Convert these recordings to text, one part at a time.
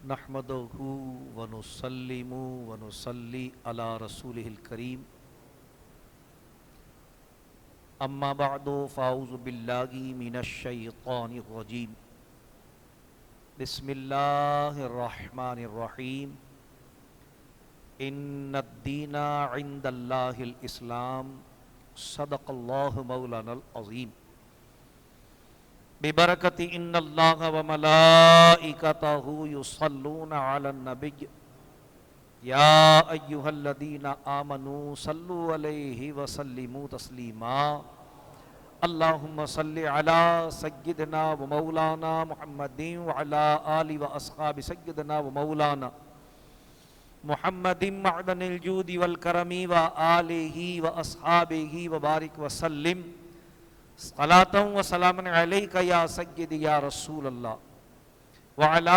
نحمدہ ونسلم ونصلی علی رسولہ الکریم اما بعد فاعوذ باللہ من الشیطان الرجیم بسم اللہ الرحمن الرحیم ان الدین عند اللہ الاسلام صدق اللہ مولانا العظیم ببرکت ان اللہ وملائکتہ یصلون علی النبی یا ایہا الذین آمنوا صلوا علیہ وسلموا تسلیما اللہم صل علی سیدنا و مولانا محمد وعلی آلہ و اصحاب سیدنا و مولانا محمد معدن الجود والکرم و آلہ و اصحابہ وبارک وسلم صلاۃ و سلام علیک یا سیدی یا رسول اللہ وعلی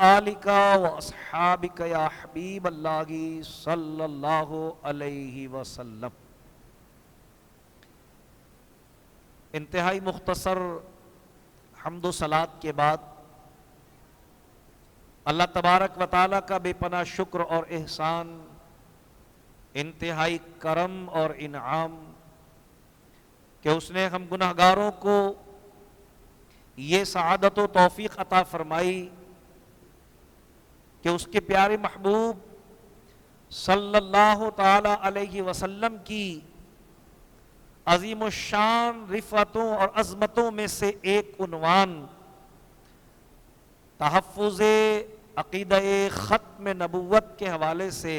آلک و اصحابک یا حبیب اللہ صلی اللہ علیہ وسلم۔ انتہائی مختصر حمد و صلوات کے بعد اللہ تبارک و تعالیٰ کا بے پناہ شکر اور احسان، انتہائی کرم اور انعام کہ اس نے ہم گناہگاروں کو یہ سعادت و توفیق عطا فرمائی کہ اس کے پیارے محبوب صلی اللہ تعالی علیہ وسلم کی عظیم الشان رفعتوں اور عظمتوں میں سے ایک عنوان تحفظ عقیدہ ختم نبوت کے حوالے سے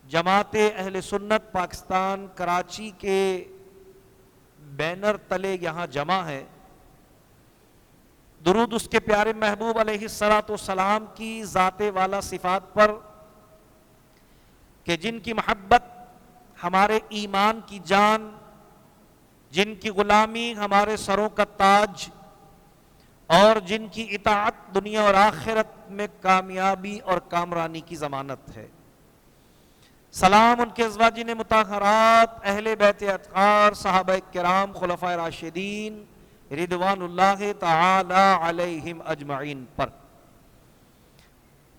جماعت اہل سنت پاکستان کراچی کے بینر تلے یہاں جمع ہے۔ درود اس کے پیارے محبوب علیہ الصلاۃ والسلام کی ذات والا صفات پر کہ جن کی محبت ہمارے ایمان کی جان، جن کی غلامی ہمارے سروں کا تاج، اور جن کی اطاعت دنیا اور آخرت میں کامیابی اور کامرانی کی ضمانت ہے۔ سلام ان کے ازواجین مطہرات، اہل بیت اطہار، صحابہ کرام، خلفائے راشدین رضوان اللہ تعالی علیہم اجمعین پر۔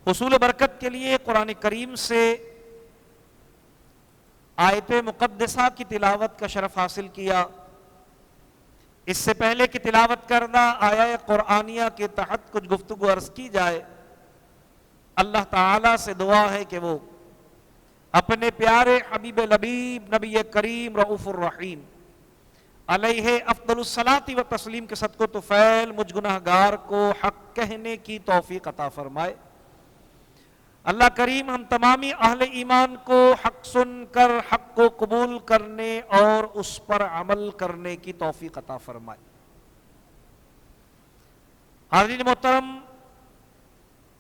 حصول برکت کے لیے قرآن کریم سے آیت مقدسہ کی تلاوت کا شرف حاصل کیا۔ اس سے پہلے کہ تلاوت کردہ آیہ قرآنیہ کے تحت کچھ گفتگو عرض کی جائے، اللہ تعالیٰ سے دعا ہے کہ وہ اپنے پیارے حبیب لبیب نبی کریم رؤوف الرحیم علیہ افضل الصلاۃ و تسلیم کے صدقہ و طفیل مجھ گناہگار کو حق کہنے کی توفیق عطا فرمائے۔ اللہ کریم ہم تمامی اہل ایمان کو حق سن کر حق کو قبول کرنے اور اس پر عمل کرنے کی توفیق عطا فرمائے۔ حاضرین محترم،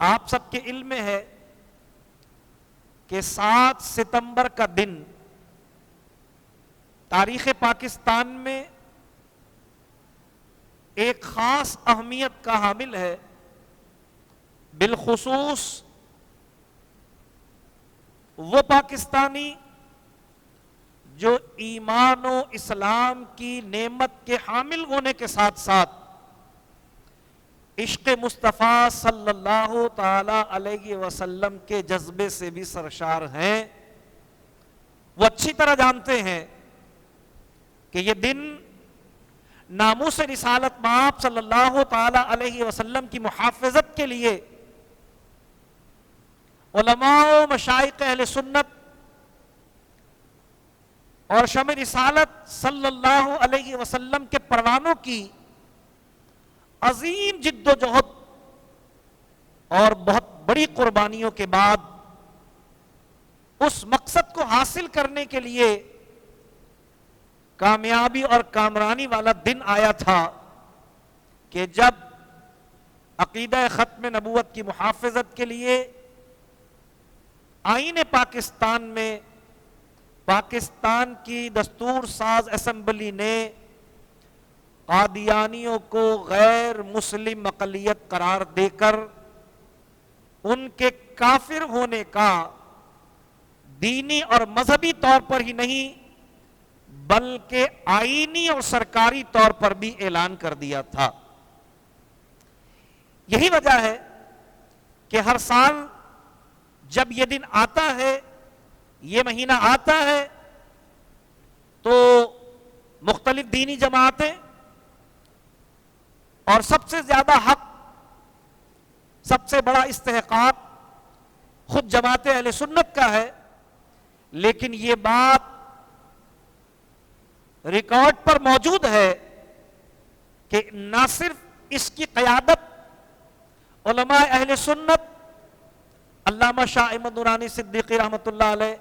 آپ سب کے علم میں ہے کہ 7 ستمبر کا دن تاریخ پاکستان میں ایک خاص اہمیت کا حامل ہے، بالخصوص وہ پاکستانی جو ایمان و اسلام کی نعمت کے حامل ہونے کے ساتھ ساتھ عشق مصطفیٰ صلی اللہ تعالی علیہ وسلم کے جذبے سے بھی سرشار ہیں۔ وہ اچھی طرح جانتے ہیں کہ یہ دن ناموس رسالت مآب صلی اللہ تعالی علیہ وسلم کی محافظت کے لیے علماء و مشائخ اہل سنت اور شمع رسالت صلی اللہ علیہ وسلم کے پروانوں کی عظیم جد و جہد اور بہت بڑی قربانیوں کے بعد اس مقصد کو حاصل کرنے کے لیے کامیابی اور کامرانی والا دن آیا تھا کہ جب عقیدہ ختم نبوت کی محافظت کے لیے آئین پاکستان میں پاکستان کی دستور ساز اسمبلی نے قادیانیوں کو غیر مسلم اقلیت قرار دے کر ان کے کافر ہونے کا دینی اور مذہبی طور پر ہی نہیں بلکہ آئینی اور سرکاری طور پر بھی اعلان کر دیا تھا۔ یہی وجہ ہے کہ ہر سال جب یہ دن آتا ہے، یہ مہینہ آتا ہے، تو مختلف دینی جماعتیں، اور سب سے زیادہ حق، سب سے بڑا استحقاق خود جماعت اہل سنت کا ہے، لیکن یہ بات ریکارڈ پر موجود ہے کہ نہ صرف اس کی قیادت علماء اہل سنت، علامہ شاہ احمد نورانی صدیقی رحمۃ اللہ علیہ،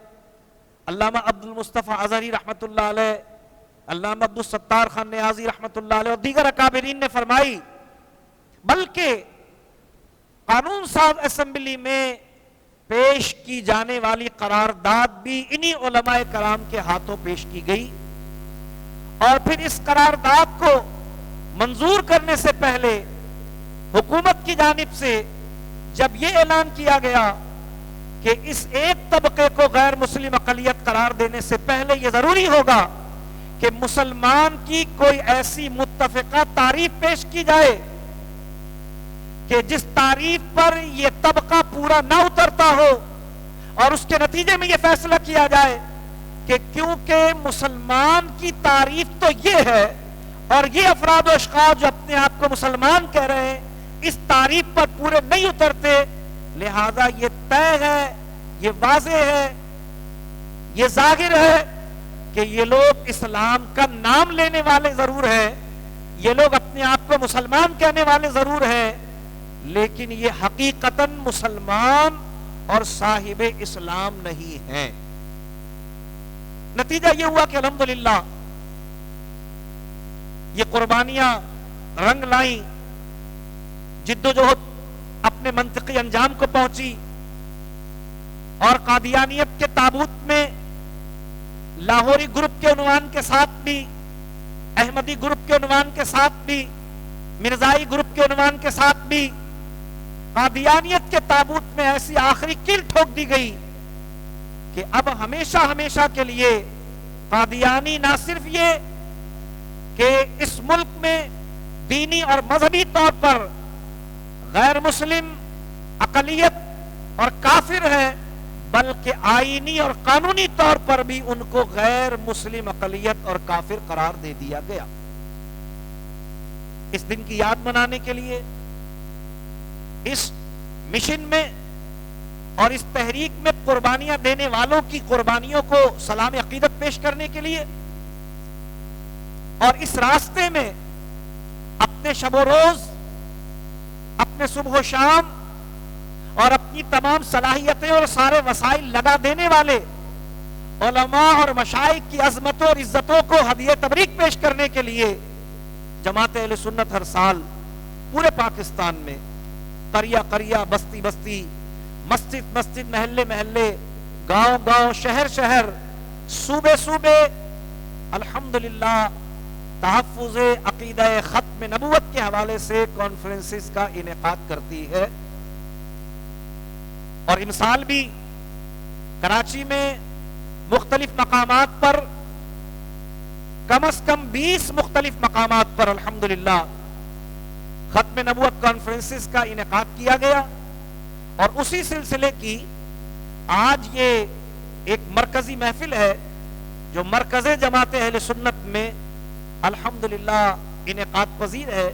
علامہ عبد المصطفیٰ اظہری رحمۃ اللہ علیہ، علامہ عبد الستار خان نیازی رحمۃ اللہ علیہ اور دیگر اکابرین نے فرمائی، بلکہ قانون ساز اسمبلی میں پیش کی جانے والی قرارداد بھی انہی علماء کرام کے ہاتھوں پیش کی گئی، اور پھر اس قرارداد کو منظور کرنے سے پہلے حکومت کی جانب سے جب یہ اعلان کیا گیا کہ اس ایک طبقے کو غیر مسلم اقلیت قرار دینے سے پہلے یہ ضروری ہوگا کہ مسلمان کی کوئی ایسی متفقہ تعریف پیش کی جائے کہ جس تعریف پر یہ طبقہ پورا نہ اترتا ہو، اور اس کے نتیجے میں یہ فیصلہ کیا جائے کہ کیونکہ مسلمان کی تعریف تو یہ ہے، اور یہ افراد و اشخاص جو اپنے آپ کو مسلمان کہہ رہے ہیں اس تعریف پر پورے نہیں اترتے، لہذا یہ طے ہے، یہ واضح ہے، یہ ظاہر ہے کہ یہ لوگ اسلام کا نام لینے والے ضرور ہیں، یہ لوگ اپنے آپ کو مسلمان کہنے والے ضرور ہیں، لیکن یہ حقیقتاً مسلمان اور صاحب اسلام نہیں ہیں۔ نتیجہ یہ ہوا کہ الحمدللہ یہ قربانیاں رنگ لائیں، جد و جہد اپنے منطقی انجام کو پہنچی، اور قادیانیت کے تابوت میں لاہوری گروپ کے عنوان کے ساتھ بھی، احمدی گروپ کے عنوان کے ساتھ بھی، مرزائی گروپ کے عنوان کے ساتھ بھی قادیانیت کے تابوت میں ایسی آخری کیل ٹھوک دی گئی کہ اب ہمیشہ ہمیشہ کے لیے قادیانی نہ صرف یہ کہ اس ملک میں دینی اور مذہبی طور پر غیر مسلم اقلیت اور کافر ہے، بلکہ آئینی اور قانونی طور پر بھی ان کو غیر مسلم اقلیت اور کافر قرار دے دیا گیا۔ اس دن کی یاد منانے کے لیے، اس مشن میں اور اس تحریک میں قربانیاں دینے والوں کی قربانیوں کو سلام عقیدت پیش کرنے کے لیے، اور اس راستے میں اپنے شب و روز، اپنے صبح و شام اور اپنی تمام صلاحیتیں اور سارے وسائل لگا دینے والے علماء اور مشائخ کی عظمتوں اور عزتوں کو ہدیہ تبریک پیش کرنے کے لیے جماعت اہل سنت ہر سال پورے پاکستان میں قریہ قریہ، بستی بستی، مسجد مسجد، محلے محلے، گاؤں گاؤں، شہر شہر، صوبے صوبے الحمدللہ تحفظ عقیدہ ختم نبوت کے حوالے سے کانفرنسز کا انعقاد کرتی ہے۔ اور امسال بھی کراچی میں مختلف مقامات پر، کم از کم 20 مختلف مقامات پر الحمدللہ ختم نبوت کانفرنسز کا انعقاد کیا گیا، اور اسی سلسلے کی آج یہ ایک مرکزی محفل ہے جو مرکز جماعت اہل سنت میں الحمدللہ انعقاد پذیر ہے۔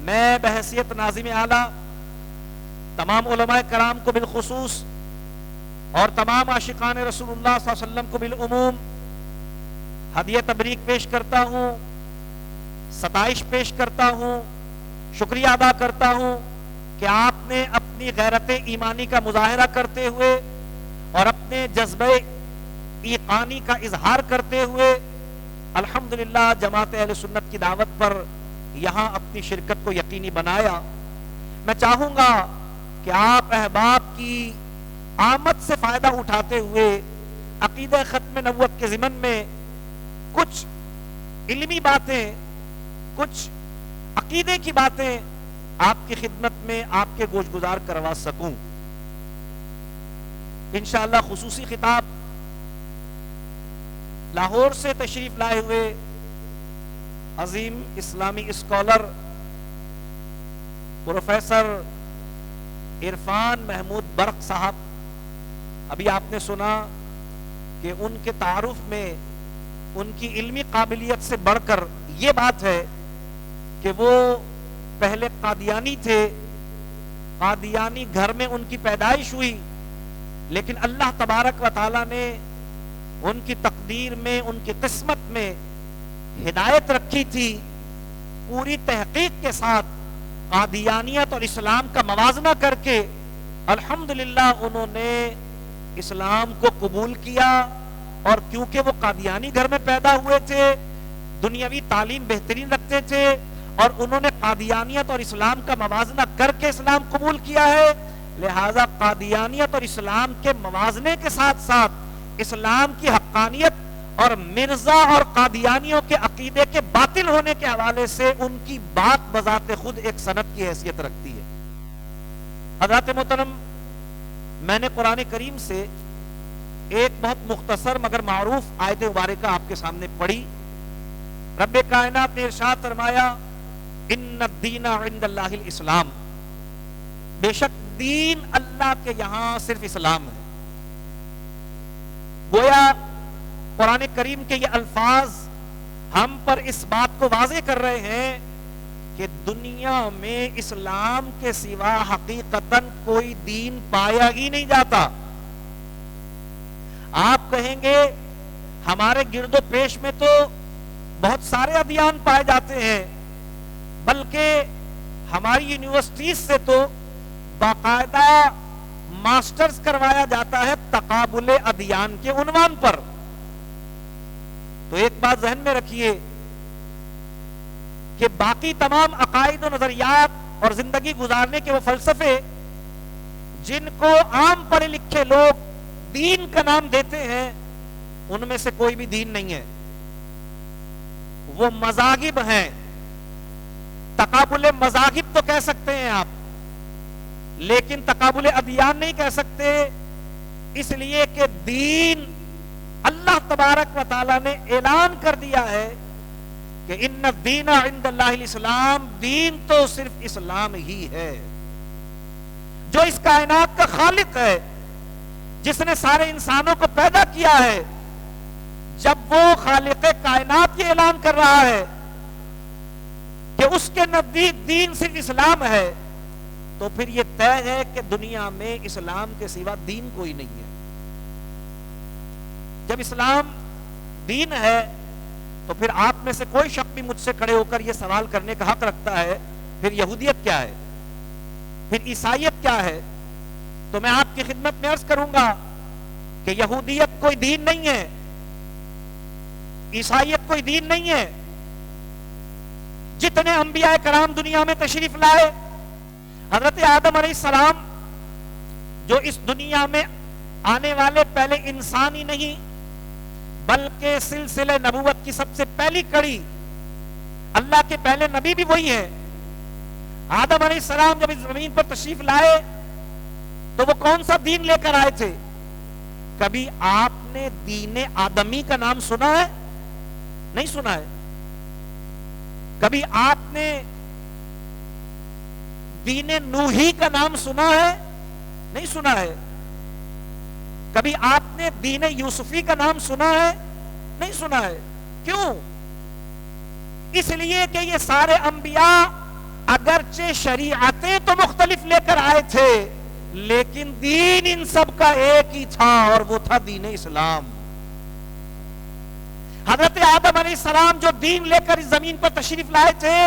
میں بحیثیت ناظم اعلیٰ تمام علماء کرام کو بالخصوص اور تمام عاشقان رسول اللہ صلی اللہ علیہ وسلم کو بالعموم ہدیہ تبریک پیش کرتا ہوں، ستائش پیش کرتا ہوں، شکریہ ادا کرتا ہوں کہ آپ نے اپنی غیرت ایمانی کا مظاہرہ کرتے ہوئے اور اپنے جذبہ ایقانی کا اظہار کرتے ہوئے الحمدللہ جماعت اہل سنت کی دعوت پر یہاں اپنی شرکت کو یقینی بنایا۔ میں چاہوں گا کہ آپ احباب کی آمد سے فائدہ اٹھاتے ہوئے عقیدہ ختم نبوت کے ضمن میں کچھ علمی باتیں، کچھ عقیدے کی باتیں آپ کی خدمت میں آپ کے گوش گزار کروا سکوں۔ انشاءاللہ خصوصی خطاب لاہور سے تشریف لائے ہوئے عظیم اسلامی اسکالر پروفیسر عرفان محمود برق صاحب، ابھی آپ نے سنا کہ ان کے تعارف میں ان کی علمی قابلیت سے بڑھ کر یہ بات ہے کہ وہ پہلے قادیانی تھے، قادیانی گھر میں ان کی پیدائش ہوئی، لیکن اللہ تبارک و تعالی نے ان کی تقدیر میں، ان کی قسمت میں ہدایت رکھی تھی، پوری تحقیق کے ساتھ قادیانیت اور اسلام کا موازنہ کر کے الحمدللہ انہوں نے اسلام کو قبول کیا، اور کیونکہ وہ قادیانی گھر میں پیدا ہوئے تھے، دنیاوی تعلیم بہترین رکھتے تھے، اور انہوں نے قادیانیت اور اسلام کا موازنہ کر کے اسلام قبول کیا ہے، لہذا قادیانیت اور اسلام کے موازنے کے ساتھ ساتھ اسلام کی حقانیت اور مرزا اور قادیانیوں کے عقیدے کے باطل ہونے کے حوالے سے ان کی بات بذات خود ایک سند کی حیثیت رکھتی ہے۔ حضرات محترم، میں نے قرآن کریم سے ایک بہت مختصر مگر معروف آیت مبارکہ آپ کے سامنے پڑھی۔ رب کائنات نے ارشاد فرمایا ان الدین عند اللہ الاسلام، بے شک دین اللہ کے یہاں صرف اسلام ہے۔ گویا قرآن کریم کے یہ الفاظ ہم پر اس بات کو واضح کر رہے ہیں کہ دنیا میں اسلام کے سوا حقیقتاً کوئی دین پایا ہی نہیں جاتا۔ آپ کہیں گے ہمارے گرد و پیش میں تو بہت سارے ادیان پائے جاتے ہیں، بلکہ ہماری یونیورسٹیز سے تو باقاعدہ ماسٹرز کروایا جاتا ہے تقابل ادیان کے عنوان پر۔ تو ایک بات ذہن میں رکھیے کہ باقی تمام عقائد و نظریات اور زندگی گزارنے کے وہ فلسفے جن کو عام پڑھے لکھے لوگ دین کا نام دیتے ہیں، ان میں سے کوئی بھی دین نہیں ہے، وہ مذاہب ہیں۔ تقابل مذاہب تو کہہ سکتے ہیں آپ، لیکن تقابل ادیان نہیں کہہ سکتے، اس لیے کہ دین اللہ تبارک و تعالیٰ نے اعلان کر دیا ہے کہ ان الدین عند اللہ الاسلام، دین تو صرف اسلام ہی ہے۔ جو اس کائنات کا خالق ہے، جس نے سارے انسانوں کو پیدا کیا ہے، جب وہ خالق کائنات یہ اعلان کر رہا ہے کہ اس کے نزدیک دین صرف اسلام ہے، تو پھر یہ طے ہے کہ دنیا میں اسلام کے سوا دین کوئی نہیں ہے۔ جب اسلام دین ہے تو پھر آپ میں سے کوئی شخص بھی مجھ سے کھڑے ہو کر یہ سوال کرنے کا حق رکھتا ہے پھر یہودیت کیا ہے، پھر عیسائیت کیا ہے؟ تو میں آپ کی خدمت میں عرض کروں گا کہ یہودیت کوئی دین نہیں ہے، عیسائیت کوئی دین نہیں ہے۔ جتنے انبیاء کرام دنیا میں تشریف لائے، حضرت آدم علیہ السلام جو اس دنیا میں آنے والے پہلے انسان ہی نہیں بلکہ سلسلہ نبوت کی سب سے پہلی کڑی، اللہ کے پہلے نبی بھی وہی ہے۔ آدم علیہ السلام جب اس زمین پر تشریف لائے تو وہ کون سا دین لے کر آئے تھے؟ کبھی آپ نے دین آدمی کا نام سنا ہے؟ نہیں سنا ہے۔ کبھی آپ نے دین نوحی کا نام سنا ہے؟ نہیں سنا ہے۔ کبھی آپ نے دین یوسفی کا نام سنا ہے؟ نہیں سنا ہے۔ کیوں؟ اس لیے کہ یہ سارے انبیاء اگرچہ شریعتیں تو مختلف لے کر آئے تھے، لیکن دین ان سب کا ایک ہی تھا، اور وہ تھا دین اسلام۔ حضرت آدم علیہ السلام جو دین لے کر اس زمین پر تشریف لائے تھے،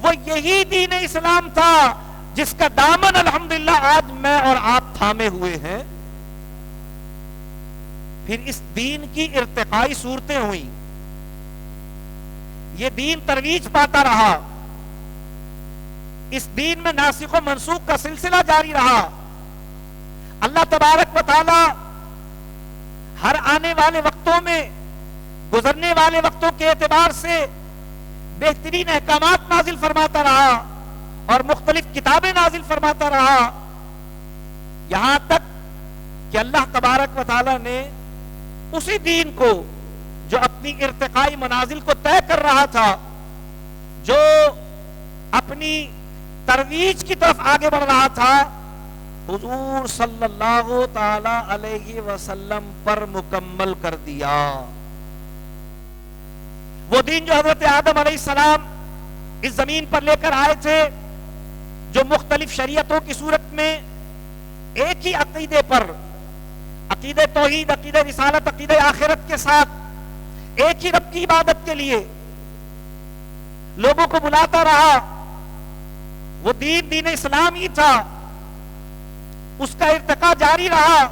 وہ یہی دین اسلام تھا جس کا دامن الحمدللہ آج میں اور آپ تھامے ہوئے ہیں۔ پھر اس دین کی ارتقائی صورتیں ہوئیں، یہ دین ترویج پاتا رہا، اس دین میں ناسخ و منسوخ کا سلسلہ جاری رہا۔ اللہ تبارک و تعالی ہر آنے والے وقتوں میں، گزرنے والے وقتوں کے اعتبار سے بہترین احکامات نازل فرماتا رہا اور مختلف کتابیں نازل فرماتا رہا، یہاں تک کہ اللہ تبارک و تعالی نے اسی دین کو جو اپنی ارتقائی منازل کو طے کر رہا تھا، جو اپنی ترویج کی طرف آگے بڑھ رہا تھا، حضور صلی اللہ تعالی علیہ وسلم پر مکمل کر دیا۔ وہ دین جو حضرت آدم علیہ السلام اس زمین پر لے کر آئے تھے، جو مختلف شریعتوں کی صورت میں ایک ہی عقیدے پر، عقیدہ توحید، عقیدہ رسالت، عقیدہ آخرت کے ساتھ ایک ہی رب کی عبادت کے لیے لوگوں کو بلاتا رہا، وہ دین دین اسلام ہی تھا، اس کا ارتقا جاری رہا،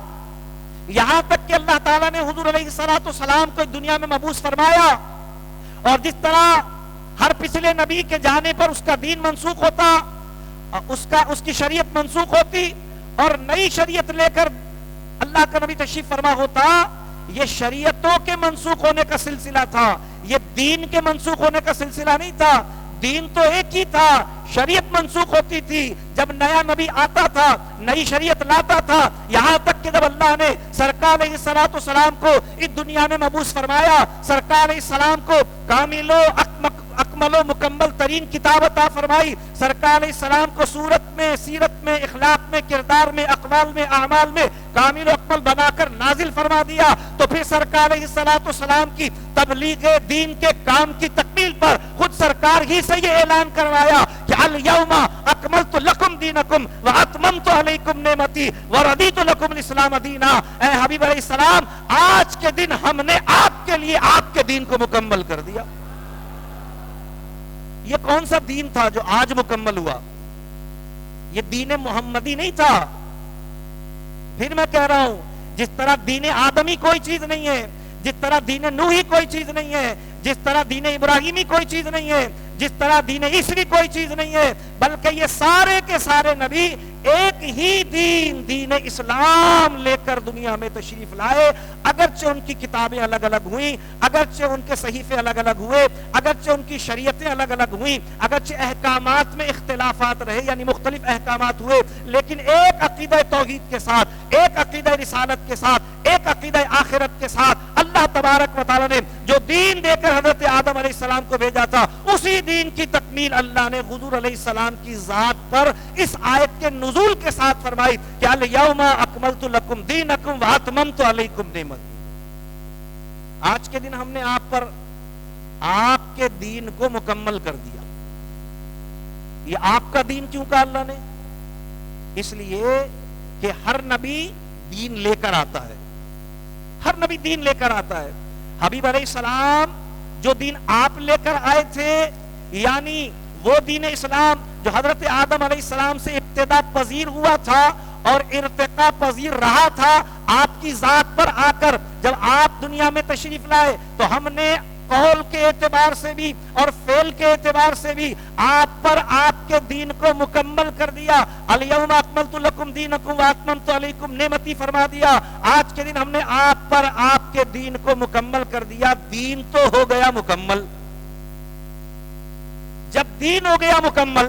یہاں تک کہ اللہ تعالیٰ نے حضور علیہ السلام کو دنیا میں مبعوث فرمایا۔ اور جس طرح ہر پچھلے نبی کے جانے پر اس کا دین منسوخ ہوتا، اس کی شریعت منسوخ ہوتی اور نئی شریعت لے کر اللہ کا نبی تشریف فرما ہوتا، یہ شریعتوں کے منسوخ ہونے کا سلسلہ تھا، یہ دین کے منسوخ ہونے کا سلسلہ نہیں تھا۔ دین تو ایک ہی تھا، شریعت منسوخ ہوتی تھی جب نیا نبی آتا تھا، نئی شریعت لاتا تھا، یہاں تک کہ جب اللہ نے سرکار علیہ السلام کو اس دنیا میں مبعوث فرمایا، سرکار علیہ السلام کو کامل و اکمل و مکمل ترین کتاب عطا فرمائی، سرکار علیہ السلام کو صورت میں، سیرت میں، اخلاق میں، کردار میں، اقوال میں، اعمال میں کامل و اکمل بنا کر نازل فرما دیا، تو پھر سرکار علیہ السلام کی تبلیغ دین کے کام کی تکمیل پر خود سرکار ہی سے یہ اعلان کروایا کہ الیوم اکملت لکم دینکم واتممت علیکم نعمتی ورضیت لکم الاسلام دینا۔ اے حبیب علیہ السلام، آج کے دن ہم نے آپ کے لیے آپ کے دین کو مکمل کر دیا۔ یہ کون سا دین تھا جو آج مکمل ہوا؟ یہ دین محمدی نہیں تھا۔ پھر میں کہہ رہا ہوں، جس طرح دین آدمی کوئی چیز نہیں ہے، جس طرح دین نوحی کوئی چیز نہیں ہے، جس طرح دین ابراہیمی کوئی چیز نہیں ہے، جس طرح دین عیسوی کوئی چیز نہیں ہے، بلکہ یہ سارے کے سارے نبی ایک ہی دین اسلام لے کر دنیا میں تشریف لائے۔ اگرچہ ان کی کتابیں الگ الگ ہوئیں، اگرچہ ان کے صحیفے الگ الگ ہوئے، اگرچہ ان کی شریعتیں الگ الگ ہوئیں، اگرچہ احکامات میں اختلافات رہے، یعنی مختلف احکامات ہوئے، لیکن ایک عقیدہ توحید کے ساتھ، ایک عقیدہ رسالت کے ساتھ، ایک عقیدہ آخرت کے ساتھ اللہ تبارک و تعالیٰ نے جو دین دے کر حضرت آدم علیہ السلام کو بھیجا تھا، اسی دین کی تکمیل اللہ نے حضور علیہ السلام کی ذات پر اس آیت کے نزول کے ساتھ فرمائی کہ الیوم اکملت لکم دینکم واتممت علیکم نعمتی۔ آج کے دن ہم نے آپ پر آپ کے دین کو مکمل کر دیا۔ یہ آپ کا دین کیوں کہا اللہ نے؟ اس لیے کہ ہر نبی دین لے کر آتا ہے، ہر نبی دین لے کر آتا ہے۔ حبیب علیہ السلام جو دین آپ لے کر آئے تھے، یعنی وہ دین اسلام جو حضرت آدم علیہ السلام سے ابتدا پذیر ہوا تھا اور ارتقا پذیر رہا تھا، آپ کی ذات پر آ کر جب آپ دنیا میں تشریف لائے تو ہم نے قول کے اعتبار سے بھی اور فعل کے اعتبار سے بھی آپ پر آپ کے دین کو مکمل کر دیا۔ الیوم اکملت لکم دینکم واتممت علیکم نعمتی فرما دیا۔ آج کے دن ہم نے آپ پر آپ کے دین کو مکمل کر دیا۔ دین تو ہو گیا مکمل۔ جب دین ہو گیا مکمل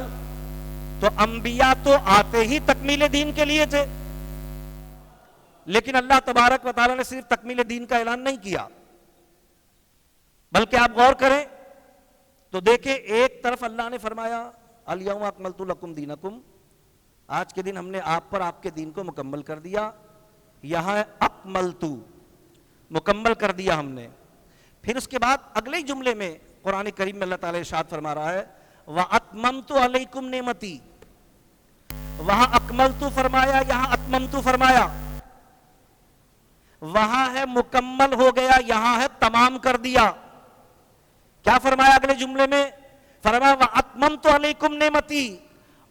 تو انبیاء تو آتے ہی تکمیل دین کے لیے تھے، لیکن اللہ تبارک و تعالیٰ نے صرف تکمیل دین کا اعلان نہیں کیا، بلکہ آپ غور کریں تو دیکھیں ایک طرف اللہ نے فرمایا الیوم اکملت لکم دینکم، آج کے دن ہم نے آپ پر آپ کے دین کو مکمل کر دیا۔ یہاں اکملت، مکمل کر دیا ہم نے۔ پھر اس کے بعد اگلے جملے میں قرآن کریم میں اللہ تعالیٰ ارشاد فرما رہا ہے وَأَتْمَمْتُ عَلَيْكُمْ نِعْمَتِي، وہاں اکملت فرمایا، یہاں اتممت فرمایا۔ وہاں ہے مکمل ہو گیا، یہاں ہے تمام کر دیا۔ کیا فرمایا اگلے جملے میں؟ فرمایا وَأَتْمَمْتُ عَلَيْكُمْ نِعْمَتِي،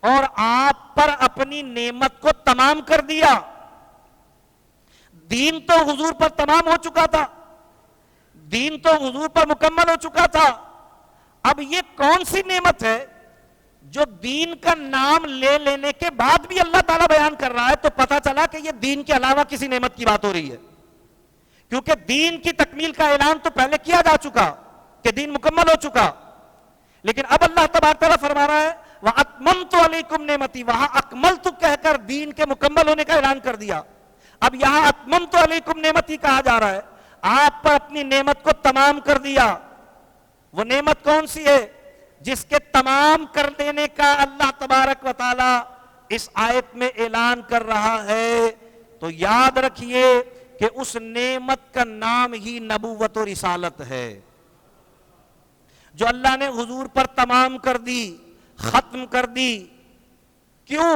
اور آپ پر اپنی نعمت کو تمام کر دیا۔ دین تو حضور پر تمام ہو چکا تھا، دین تو حضور پر مکمل ہو چکا تھا۔ اب یہ کون سی نعمت ہے جو دین کا نام لے لینے کے بعد بھی اللہ تعالیٰ بیان کر رہا ہے؟ تو پتہ چلا کہ یہ دین کے علاوہ کسی نعمت کی بات ہو رہی ہے، کیونکہ دین کی تکمیل کا اعلان تو پہلے کیا جا چکا کہ دین مکمل ہو چکا، لیکن اب اللہ تبارک تعالیٰ فرما رہا ہے وَأَتْمَمْتُ عَلَيْكُمْ نِعْمَتِي، وہاں اکملت کہہ کر دین کے مکمل ہونے کا اعلان کر دیا۔ اب یہاں اتممت علیکم نعمتی کہا جا رہا ہے، آپ پر اپنی نعمت کو تمام کر دیا۔ وہ نعمت کون سی ہے جس کے تمام کر دینے کا اللہ تبارک و تعالی اس آیت میں اعلان کر رہا ہے تو یاد رکھیے کہ اس نعمت کا نام ہی نبوت و رسالت ہے، جو اللہ نے حضور پر تمام کر دی، ختم کر دی۔ کیوں؟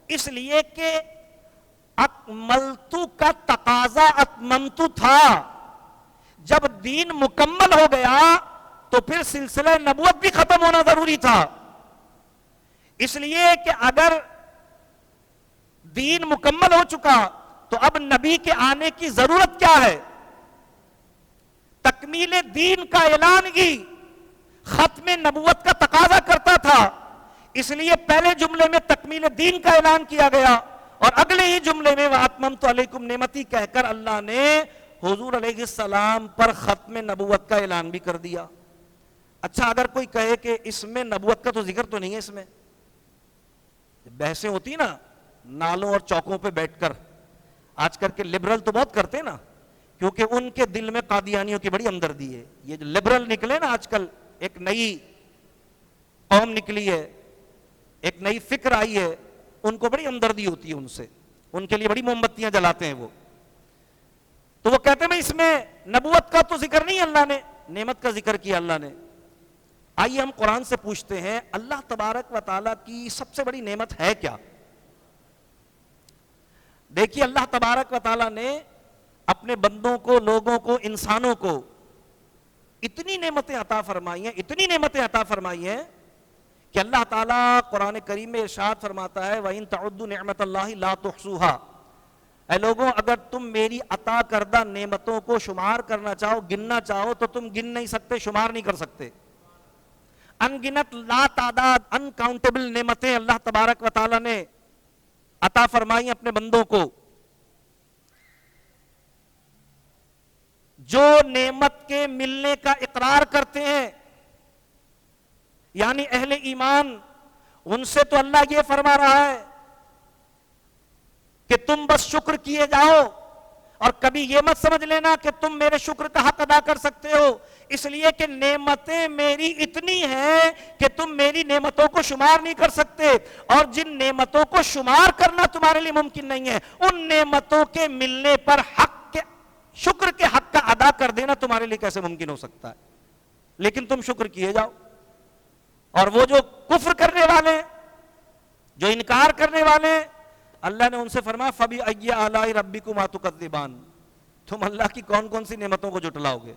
اس لیے کہ اکملتو کا تقاضا اتممتو تھا۔ جب دین مکمل ہو گیا تو پھر سلسلہ نبوت بھی ختم ہونا ضروری تھا، اس لیے کہ اگر دین مکمل ہو چکا تو اب نبی کے آنے کی ضرورت کیا ہے؟ تکمیل دین کا اعلان ہی ختم نبوت کا تقاضا کرتا تھا، اس لیے پہلے جملے میں تکمیل دین کا اعلان کیا گیا اور اگلے ہی جملے میں وَأَتْمَمْتُ عَلَيْكُمْ نِعْمَتِي کہہ کر اللہ نے حضور علیہ السلام پر ختم نبوت کا اعلان بھی کر دیا۔ اچھا، اگر کوئی کہے کہ اس میں نبوت کا تو ذکر تو نہیں ہے، اس میں بحثیں ہوتی نا نالوں اور چوکوں پہ بیٹھ کر، آج کل کے لبرل تو بہت کرتے ہیں نا، کیونکہ ان کے دل میں قادیانیوں کی بڑی ہمدردی ہے۔ یہ جو لبرل نکلے نا آج کل، ایک نئی قوم نکلی ہے، ایک نئی فکر آئی ہے، ان کو بڑی ہمدردی ہوتی ہے ان سے، ان کے لیے بڑی موم بتیاں جلاتے ہیں وہ، تو وہ کہتے ہیں اس میں نبوت کا تو ذکر نہیں، اللہ نے نعمت کا ذکر کیا اللہ نے۔ آئیے ہم قرآن سے پوچھتے ہیں اللہ تبارک و تعالیٰ کی سب سے بڑی نعمت ہے کیا؟ دیکھیے اللہ تبارک و تعالیٰ نے اپنے بندوں کو، لوگوں کو، انسانوں کو اتنی نعمتیں عطا فرمائی ہیں، اتنی نعمتیں عطا فرمائی ہیں کہ اللہ تعالیٰ قرآن کریم میں ارشاد فرماتا ہے وَإِن تَعُدُّوا نِعْمَتَ اللَّهِ لَا تُحْصُوهَا، اے لوگوں اگر تم میری عطا کردہ نعمتوں کو شمار کرنا چاہو، گننا چاہو تو تم گن نہیں سکتے، شمار نہیں کر سکتے۔ ان گنت لا تعداد انکاؤنٹیبل نعمتیں اللہ تبارک و تعالیٰ نے عطا فرمائی اپنے بندوں کو۔ جو نعمت کے ملنے کا اقرار کرتے ہیں یعنی اہل ایمان، ان سے تو اللہ یہ فرما رہا ہے کہ تم بس شکر کیے جاؤ، اور کبھی یہ مت سمجھ لینا کہ تم میرے شکر کا حق ادا کر سکتے ہو، اس لیے کہ نعمتیں میری اتنی ہیں کہ تم میری نعمتوں کو شمار نہیں کر سکتے، اور جن نعمتوں کو شمار کرنا تمہارے لیے ممکن نہیں ہے، ان نعمتوں کے ملنے پر شکر کے حق کا ادا کر دینا تمہارے لیے کیسے ممکن ہو سکتا ہے؟ لیکن تم شکر کیے جاؤ۔ اور وہ جو کفر کرنے والے، جو انکار کرنے والے، اللہ نے ان سے فرمایا فَبِأَيِّ آلَاءِ رَبِّكُمَا تُكَذِّبَانِ، تم اللہ کی کون کون سی نعمتوں کو جھٹلاؤ گے؟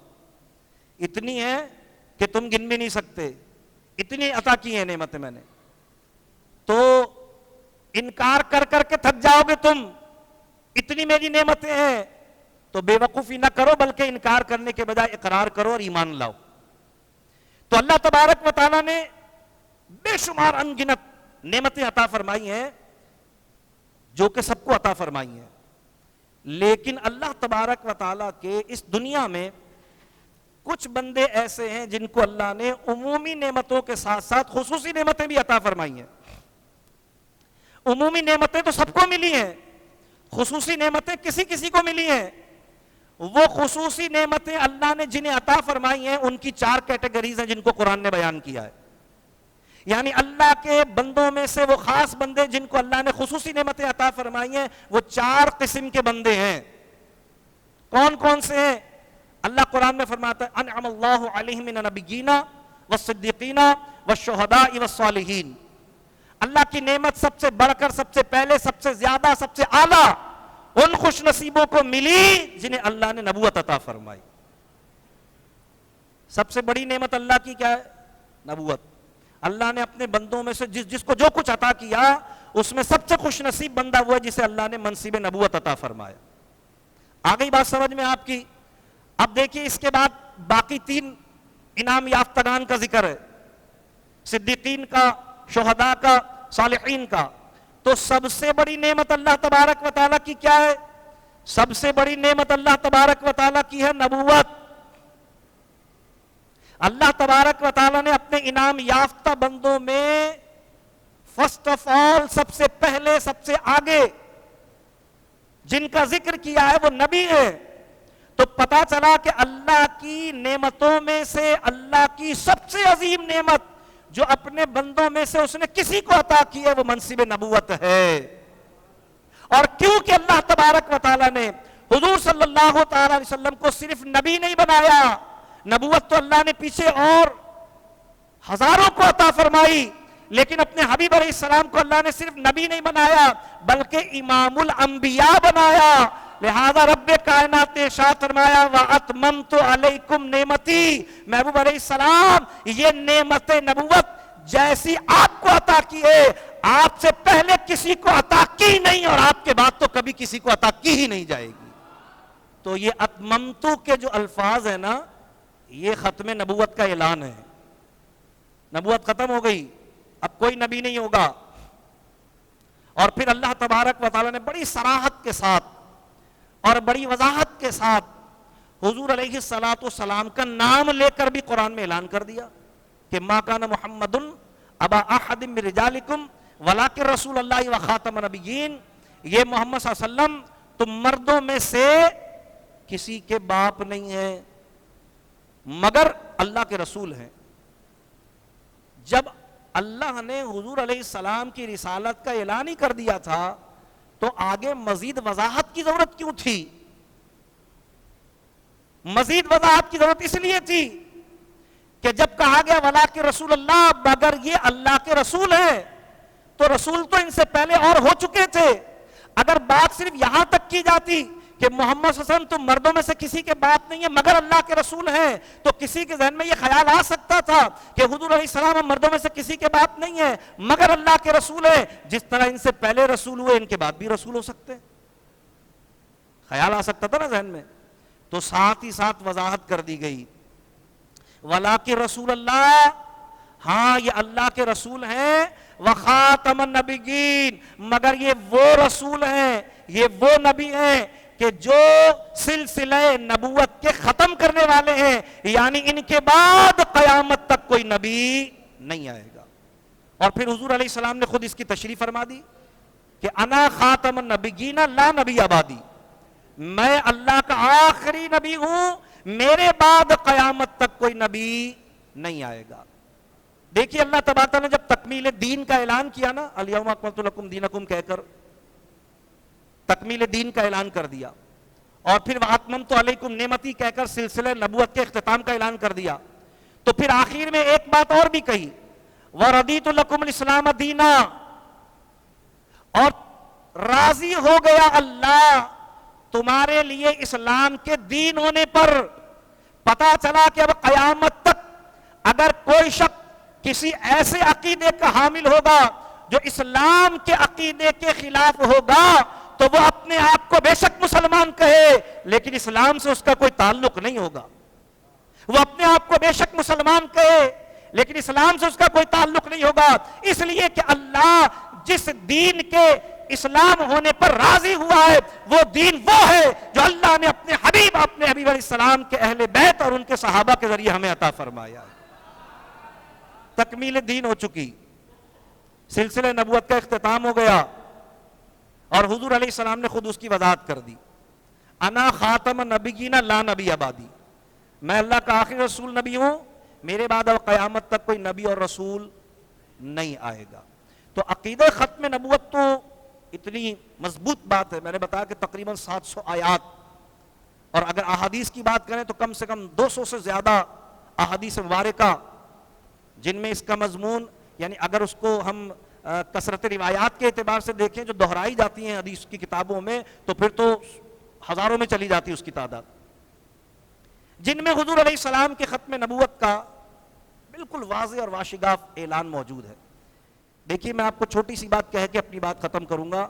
اتنی ہیں کہ تم گن بھی نہیں سکتے، اتنی عطا کی ہیں نعمتیں میں نے، تو انکار کر کر کے تھک جاؤ گے تم، اتنی میری نعمتیں ہیں، تو بے وقوفی نہ کرو بلکہ انکار کرنے کے بجائے اقرار کرو اور ایمان لاؤ۔ تو اللہ تبارک و تعالیٰ نے بے شمار انگنت نعمتیں عطا فرمائی ہیں جو کہ سب کو عطا فرمائی ہیں، لیکن اللہ تبارک و تعالیٰ کے اس دنیا میں کچھ بندے ایسے ہیں جن کو اللہ نے عمومی نعمتوں کے ساتھ ساتھ خصوصی نعمتیں بھی عطا فرمائی ہیں۔ عمومی نعمتیں تو سب کو ملی ہیں، خصوصی نعمتیں کسی کسی کو ملی ہیں۔ وہ خصوصی نعمتیں اللہ نے جنہیں عطا فرمائی ہیں ان کی 4 کیٹیگریز ہیں جن کو قرآن نے بیان کیا ہے، یعنی اللہ کے بندوں میں سے وہ خاص بندے جن کو اللہ نے خصوصی نعمتیں عطا فرمائی ہیں وہ 4 قسم کے بندے ہیں۔ کون کون سے ہیں؟ اللہ قرآن میں فرماتا ہے انعم اللہ علیہم من النبیین والصدیقین والشہداء والصالحین، اللہ کی نعمت سب سے بڑھ کر، سب سے پہلے، سب سے زیادہ، سب سے اعلیٰ ان خوش نصیبوں کو ملی جنہیں اللہ نے نبوت عطا فرمائی۔ سب سے بڑی نعمت اللہ کی کیا ہے؟ نبوت۔ اللہ نے اپنے بندوں میں سے جس کو جو کچھ عطا کیا اس میں سب سے خوش نصیب بندہ وہ ہے جسے اللہ نے منصب نبوت عطا فرمایا۔ آ گئی بات سمجھ میں آپ کی؟ اب دیکھیے اس کے بعد باقی 3 انعام یافتگان کا ذکر ہے، صدیقین کا، شہداء کا، صالحین کا۔ تو سب سے بڑی نعمت اللہ تبارک و تعالیٰ کی کیا ہے؟ سب سے بڑی نعمت اللہ تبارک و تعالیٰ کی ہے نبوت۔ اللہ تبارک و تعالیٰ نے اپنے انعام یافتہ بندوں میں فرسٹ آف آل، سب سے پہلے، سب سے آگے جن کا ذکر کیا ہے وہ نبی ہے۔ تو پتا چلا کہ اللہ کی نعمتوں میں سے اللہ کی سب سے عظیم نعمت جو اپنے بندوں میں سے اس نے کسی کو عطا کی ہے وہ منصب نبوت ہے. اور کیونکہ اللہ تبارک و تعالیٰ نے حضور صلی اللہ تعالی علیہ وسلم کو صرف نبی نہیں بنایا, نبوت تو اللہ نے پیچھے اور ہزاروں کو عطا فرمائی, لیکن اپنے حبیب علیہ السلام کو اللہ نے صرف نبی نہیں بنایا بلکہ امام الانبیاء بنایا. لہذا رب کائنات نے ارشاد فرمایا وَأَتْمَمْتُ عَلَيْكُمْ نِعْمَتِي, محبوب علیہ السلام یہ نعمت نبوت جیسی آپ کو عطا کی ہے آپ سے پہلے کسی کو عطا کی نہیں اور آپ کے بعد تو کبھی کسی کو عطا کی ہی نہیں جائے گی. تو یہ اتممتو کے جو الفاظ ہیں نا یہ ختم نبوت کا اعلان ہے. نبوت ختم ہو گئی, اب کوئی نبی نہیں ہوگا. اور پھر اللہ تبارک و تعالیٰ نے بڑی صراحت کے ساتھ اور بڑی وضاحت کے ساتھ حضور علیہ الصلوۃ والسلام کا نام لے کر بھی قرآن میں اعلان کر دیا کہ ما کان محمد ابا احد من رجالکم ولکن رسول اللہ وخاتم النبیین, یہ محمد صلی اللہ علیہ وسلم تم مردوں میں سے کسی کے باپ نہیں ہیں مگر اللہ کے رسول ہیں. جب اللہ نے حضور علیہ السلام کی رسالت کا اعلان ہی کر دیا تھا تو آگے مزید وضاحت کی ضرورت کیوں تھی؟ مزید وضاحت کی ضرورت اس لیے تھی کہ جب کہا گیا ولاکن رسول اللہ, مگر یہ اللہ کے رسول ہیں, تو رسول تو ان سے پہلے اور ہو چکے تھے. اگر بات صرف یہاں تک کی جاتی کہ محمد صلی اللہ علیہ وسلم تم مردوں میں سے کسی کے باپ نہیں ہیں مگر اللہ کے رسول ہیں, تو کسی کے ذہن میں یہ خیال آ سکتا تھا کہ حضور علیہ السلام ہم مردوں میں سے کسی کے باپ نہیں ہیں مگر اللہ کے رسول ہیں. جس طرح ان سے پہلے رسول ہوئے ان کے بعد بھی رسول ہو سکتے ہیں, خیال آ سکتا تھا نا ذہن میں. تو ساتھ ہی ساتھ وضاحت کر دی گئی ولاکن رسول اللہ, ہاں یہ اللہ کے رسول ہیں, وخاتم النبیین, مگر یہ وہ رسول ہیں, یہ وہ نبی ہیں کہ جو سلسلہ نبوت کے ختم کرنے والے ہیں, یعنی ان کے بعد قیامت تک کوئی نبی نہیں آئے گا. اور پھر حضور علیہ السلام نے خود اس کی تشریح فرما دی کہ انا خاتم النبیین لا نبی بعدی, میں اللہ کا آخری نبی ہوں, میرے بعد قیامت تک کوئی نبی نہیں آئے گا. دیکھیے اللہ تبارک نے جب تکمیل دین کا اعلان کیا نا, الیوم اکملت لکم دینکم کہہ کر تکمیل دین کا اعلان کر دیا, اور پھر واتممت علیکم نعمتی کہہ کر سلسلہ نبوت کے اختتام کا اعلان کر دیا, تو پھر آخر میں ایک بات اور بھی کہی وردیت لکم الاسلام دینا, اور راضی ہو گیا اللہ تمہارے لیے اسلام کے دین ہونے پر. پتا چلا کہ اب قیامت تک اگر کوئی شخص کسی ایسے عقیدے کا حامل ہوگا جو اسلام کے عقیدے کے خلاف ہوگا تو وہ اپنے آپ کو بے شک مسلمان کہے لیکن اسلام سے اس کا کوئی تعلق نہیں ہوگا. وہ اپنے آپ کو بے شک مسلمان کہے لیکن اسلام سے اس کا کوئی تعلق نہیں ہوگا, اس لیے کہ اللہ جس دین کے اسلام ہونے پر راضی ہوا ہے وہ دین وہ ہے جو اللہ نے اپنے حبیب علیہ السلام کے اہل بیت اور ان کے صحابہ کے ذریعے ہمیں عطا فرمایا. تکمیل دین ہو چکی, سلسلہ نبوت کا اختتام ہو گیا, اور حضور علیہ السلام نے خود اس کی وضاحت کر دی انا خاتم النبیین لا نبی بعدی, میں اللہ کا آخری رسول نبی ہوں, میرے بعد اب قیامت تک کوئی نبی اور رسول نہیں آئے گا. تو عقیدہ ختم نبوت تو اتنی مضبوط بات ہے, میں نے بتایا کہ تقریباً 700 آیات, اور اگر احادیث کی بات کریں تو کم سے کم 200 سے زیادہ احادیث مبارکہ جن میں اس کا مضمون, یعنی اگر اس کو ہم کثرت روایات کے اعتبار سے دیکھیں جو دہرائی جاتی ہیں حدیث کی کتابوں میں تو پھر تو ہزاروں میں چلی جاتی ہے اس کی تعداد, جن میں حضور علیہ السلام کے ختم نبوت کا بالکل واضح اور واشگاف اعلان موجود ہے. دیکھیے میں آپ کو چھوٹی سی بات کہہ کے اپنی بات ختم کروں گا,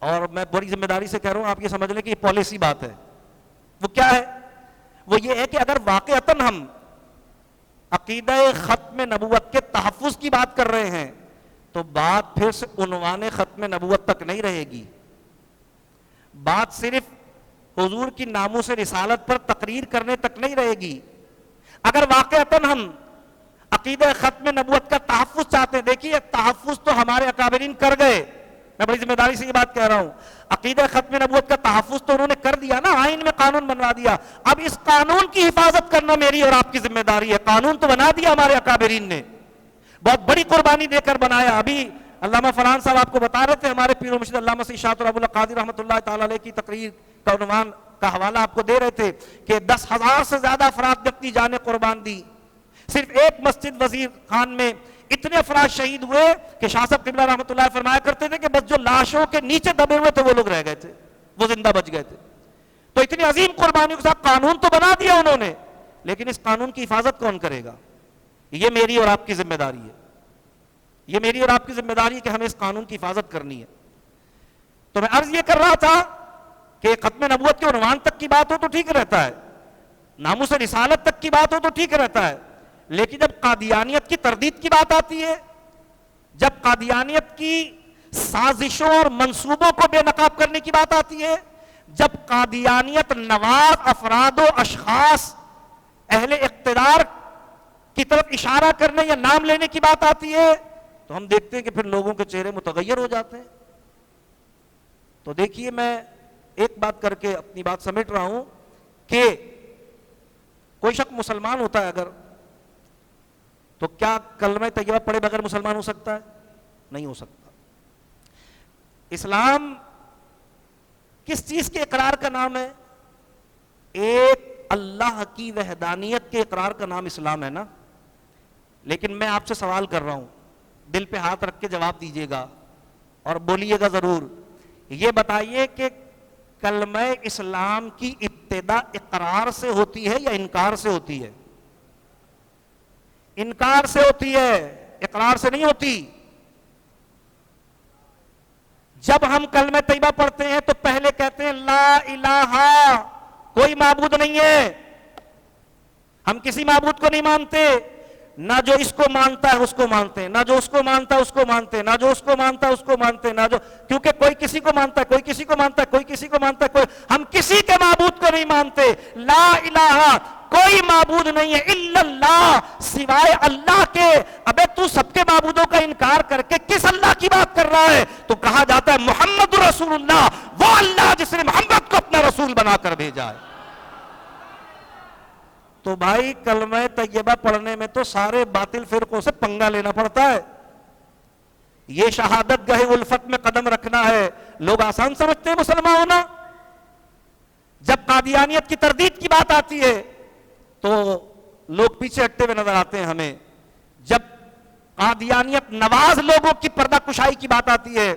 اور میں بڑی ذمہ داری سے کہہ رہا ہوں, آپ یہ سمجھ لیں کہ یہ پالیسی بات ہے. وہ کیا ہے؟ وہ یہ ہے کہ اگر واقعتاً ہم عقیدہ ختم نبوت کے تحفظ کی بات کر رہے ہیں تو بات پھر سے عنوان ختم نبوت تک نہیں رہے گی, بات صرف حضور کی ناموس رسالت پر تقریر کرنے تک نہیں رہے گی. اگر واقعتاً ہم عقیدہ ختم نبوت کا تحفظ چاہتے ہیں, دیکھیے تحفظ تو ہمارے اکابرین کر گئے, میں بڑی ذمہ داری سے یہ بات کہہ رہا ہوں, عقیدہ ختم نبوت کا تحفظ تو انہوں نے کر دیا نا, آئین میں قانون بنوا دیا. اب اس قانون کی حفاظت کرنا میری اور آپ کی ذمہ داری ہے. قانون تو بنا دیا ہمارے اکابرین نے, بہت بڑی قربانی دے کر بنایا. ابھی علامہ فرحان صاحب آپ کو بتا رہے تھے, ہمارے پیر و مرشد علامہ سید شاہ ابو القادری رحمۃ اللہ تعالی علیہ کی تقریر کا عنوان کا حوالہ آپ کو دے رہے تھے کہ 10,000 سے زیادہ افراد نے اپنی جانیں قربان دی. صرف ایک مسجد وزیر خان میں اتنے افراد شہید ہوئے کہ شاہ صاحب قبلہ رحمۃ اللہ فرمایا کرتے تھے کہ بس جو لاشوں کے نیچے دبے ہوئے تھے وہ لوگ رہ گئے تھے, وہ زندہ بچ گئے تھے. تو اتنی عظیم قربانیوں کے ساتھ قانون تو بنا دیا انہوں نے, لیکن اس قانون کی حفاظت کون کرے گا؟ یہ میری اور آپ کی ذمہ داری ہے. یہ میری اور آپ کی ذمہ داری ہے کہ ہمیں اس قانون کی حفاظت کرنی ہے. تو میں عرض یہ کر رہا تھا کہ ختم نبوت کے عنوان تک کی بات ہو تو ٹھیک رہتا ہے, ناموس رسالت تک کی بات ہو تو ٹھیک رہتا ہے, لیکن جب قادیانیت کی تردید کی بات آتی ہے, جب قادیانیت کی سازشوں اور منصوبوں کو بے نقاب کرنے کی بات آتی ہے, جب قادیانیت نواز افراد و اشخاص اہل اقتدار کی طرف اشارہ کرنے یا نام لینے کی بات آتی ہے, تو ہم دیکھتے ہیں کہ پھر لوگوں کے چہرے متغیر ہو جاتے ہیں. تو دیکھیے, میں ایک بات کر کے اپنی بات سمیٹ رہا ہوں کہ کوئی شخص مسلمان ہوتا ہے اگر, تو کیا کلمہ طیبہ پڑھے بغیر مسلمان ہو سکتا ہے؟ نہیں ہو سکتا. اسلام کس چیز کے اقرار کا نام ہے؟ ایک اللہ کی وحدانیت کے اقرار کا نام اسلام ہے نا. لیکن میں آپ سے سوال کر رہا ہوں, دل پہ ہاتھ رکھ کے جواب دیجیے گا اور بولیے گا ضرور. یہ بتائیے کہ کلمہ اسلام کی ابتدا اقرار سے ہوتی ہے یا انکار سے ہوتی ہے؟ انکار سے ہوتی ہے, اقرار سے نہیں ہوتی. جب ہم کلمہ طیبہ پڑھتے ہیں تو پہلے کہتے ہیں لا الہ, کوئی معبود نہیں ہے, ہم کسی معبود کو نہیں مانتے, نہ جو اس کو مانتا ہے اس کو مانتے ہیں, نہ جو اس کو مانتا ہے اس کو مانتے ہیں, نہ جو اس کو مانتا ہے اس کو مانتے ہیں, نہ جو, کیونکہ کوئی کسی کو مانتا ہے, کوئی کسی کو مانتا ہے, کوئی کسی کو مانتا ہے, کوئی, ہم کسی کے معبود کو نہیں مانتے. لا الہ, کوئی معبود نہیں ہے الا اللہ, سوائے اللہ کے. ابے تو سب کے معبودوں کا انکار کر کے کس اللہ کی بات کر رہا ہے؟ تو کہا جاتا ہے محمد رسول اللہ, وہ اللہ جس نے محمد کو اپنا رسول بنا کر بھیجا ہے. تو بھائی کلمہ طیبہ پڑھنے میں تو سارے باطل فرقوں سے پنگا لینا پڑتا ہے. یہ شہادت گاہ الفت میں قدم رکھنا ہے. لوگ آسان سمجھتے ہیں مسلمان ہونا. جب قادیانیت کی تردید کی بات آتی ہے تو لوگ پیچھے ہٹتے ہوئے نظر آتے ہیں ہمیں. جب قادیانیت نواز لوگوں کی پردہ کشائی کی بات آتی ہے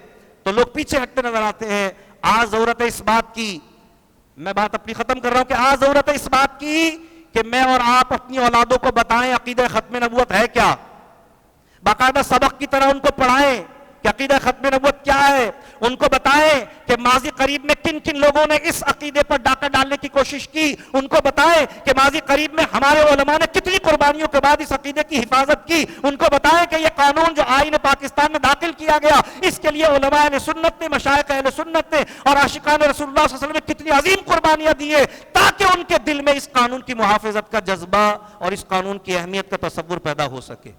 تو لوگ پیچھے ہٹتے نظر آتے ہیں. آج ضرورت ہے اس بات کی, میں بات اپنی ختم کر رہا ہوں, کہ آج ضرورت ہے اس بات کی کہ میں اور آپ اپنی اولادوں کو بتائیں عقیدہ ختم نبوت ہے کیا. باقاعدہ سبق کی طرح ان کو پڑھائیں کہ عقیدہ ختم نبوت کیا ہے. ان کو بتائیں کہ ماضی قریب میں کن کن لوگوں نے اس عقیدے پر ڈاکہ ڈالنے کی کوشش کی. ان کو بتائیں کہ ماضی قریب میں ہمارے علماء نے کتنی قربانیوں کے بعد اس عقیدے کی حفاظت کی. ان کو بتائیں کہ یہ قانون جو آئین پاکستان میں داخل کیا گیا, اس کے لیے علماء اہل سنت نے, مشائخ اہل سنت نے اور عاشقان رسول اللہ صلی اللہ علیہ وسلم نے کتنی عظیم قربانیاں دی ہیں, تاکہ ان کے دل میں اس قانون کی محافظت کا جذبہ اور اس قانون کی اہمیت کا تصور پیدا ہو سکے.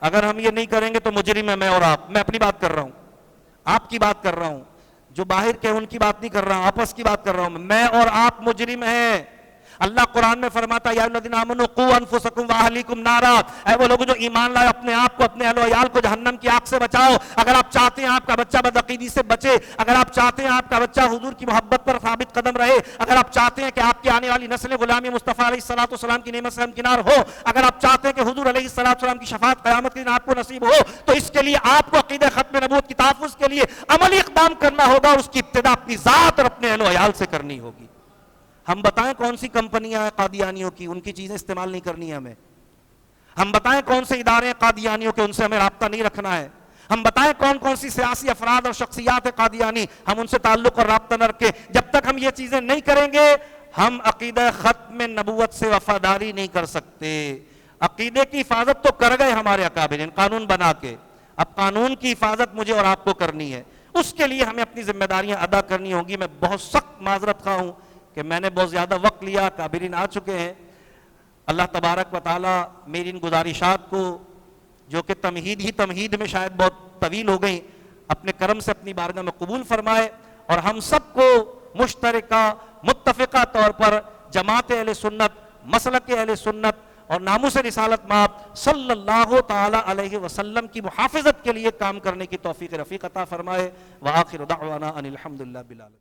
اگر ہم یہ نہیں کریں گے تو مجرم ہے میں اور آپ. میں اپنی بات کر رہا ہوں, آپ کی بات کر رہا ہوں, جو باہر کے ان کی بات نہیں کر رہا ہوں, آپس کی بات کر رہا ہوں. میں اور آپ مجرم ہیں. اللہ قرآن میں فرماتا ہے یا الذین آمنوا قوا انفسکم واہلیکم نارا, اے وہ لوگ جو ایمان لائے اپنے آپ کو اپنے اہل و عیال کو جہنم کی آگ سے بچاؤ. اگر آپ چاہتے ہیں آپ کا بچہ بدعقیدی سے بچے, اگر آپ چاہتے ہیں آپ کا بچہ حضور کی محبت پر ثابت قدم رہے, اگر آپ چاہتے ہیں کہ آپ کی آنے والی نسل غلامی مصطفیٰ علیہ الصلوۃ والسلام کی نعمت سے ہمکنار ہو, اگر آپ چاہتے ہیں کہ حضور علیہ الصلوۃ والسلام کی شفاعت قیامت کے دن آپ کو نصیب ہو, تو اس کے لیے آپ کو عقیدہ ختم نبوت کی تحفظ کے لیے عملی اقدام کرنا ہوگا. اس کی ابتدا اپنی ذات اور اپنے اہل و عیال سے کرنی ہوگی. ہم بتائیں کون سی کمپنیاں ہیں قادیانیوں کی, ان کی چیزیں استعمال نہیں کرنی ہے ہمیں. ہم بتائیں کون سے ادارے ہیں قادیانیوں کے, ان سے ہمیں رابطہ نہیں رکھنا ہے. ہم بتائیں کون کون سی سیاسی افراد اور شخصیات ہیں قادیانی, ہم ان سے تعلق اور رابطہ نہ رکھیں. جب تک ہم یہ چیزیں نہیں کریں گے ہم عقیدہ ختم نبوت سے وفاداری نہیں کر سکتے. عقیدے کی حفاظت تو کر گئے ہمارے اکابرین قانون بنا کے, اب قانون کی حفاظت مجھے اور آپ کو کرنی ہے. اس کے لیے ہمیں اپنی ذمہ داریاں ادا کرنی ہوں گی. میں بہت سخت معذرت خواہ ہوں کہ میں نے بہت زیادہ وقت لیا, کابرین آ چکے ہیں. اللہ تبارک و تعالی میری ان گزارشات کو, جو کہ تمہید میں شاید بہت طویل ہو گئیں, اپنے کرم سے اپنی بارگاہ میں قبول فرمائے, اور ہم سب کو مشترکہ متفقہ طور پر جماعت اہل سنت, مسلک اہل سنت اور ناموس رسالت مآب صلی اللہ تعالی علیہ وسلم کی محافظت کے لیے کام کرنے کی توفیق رفیق عطا فرمائے۔ وآخر دعوانا ان الحمدللہ بالعالمین۔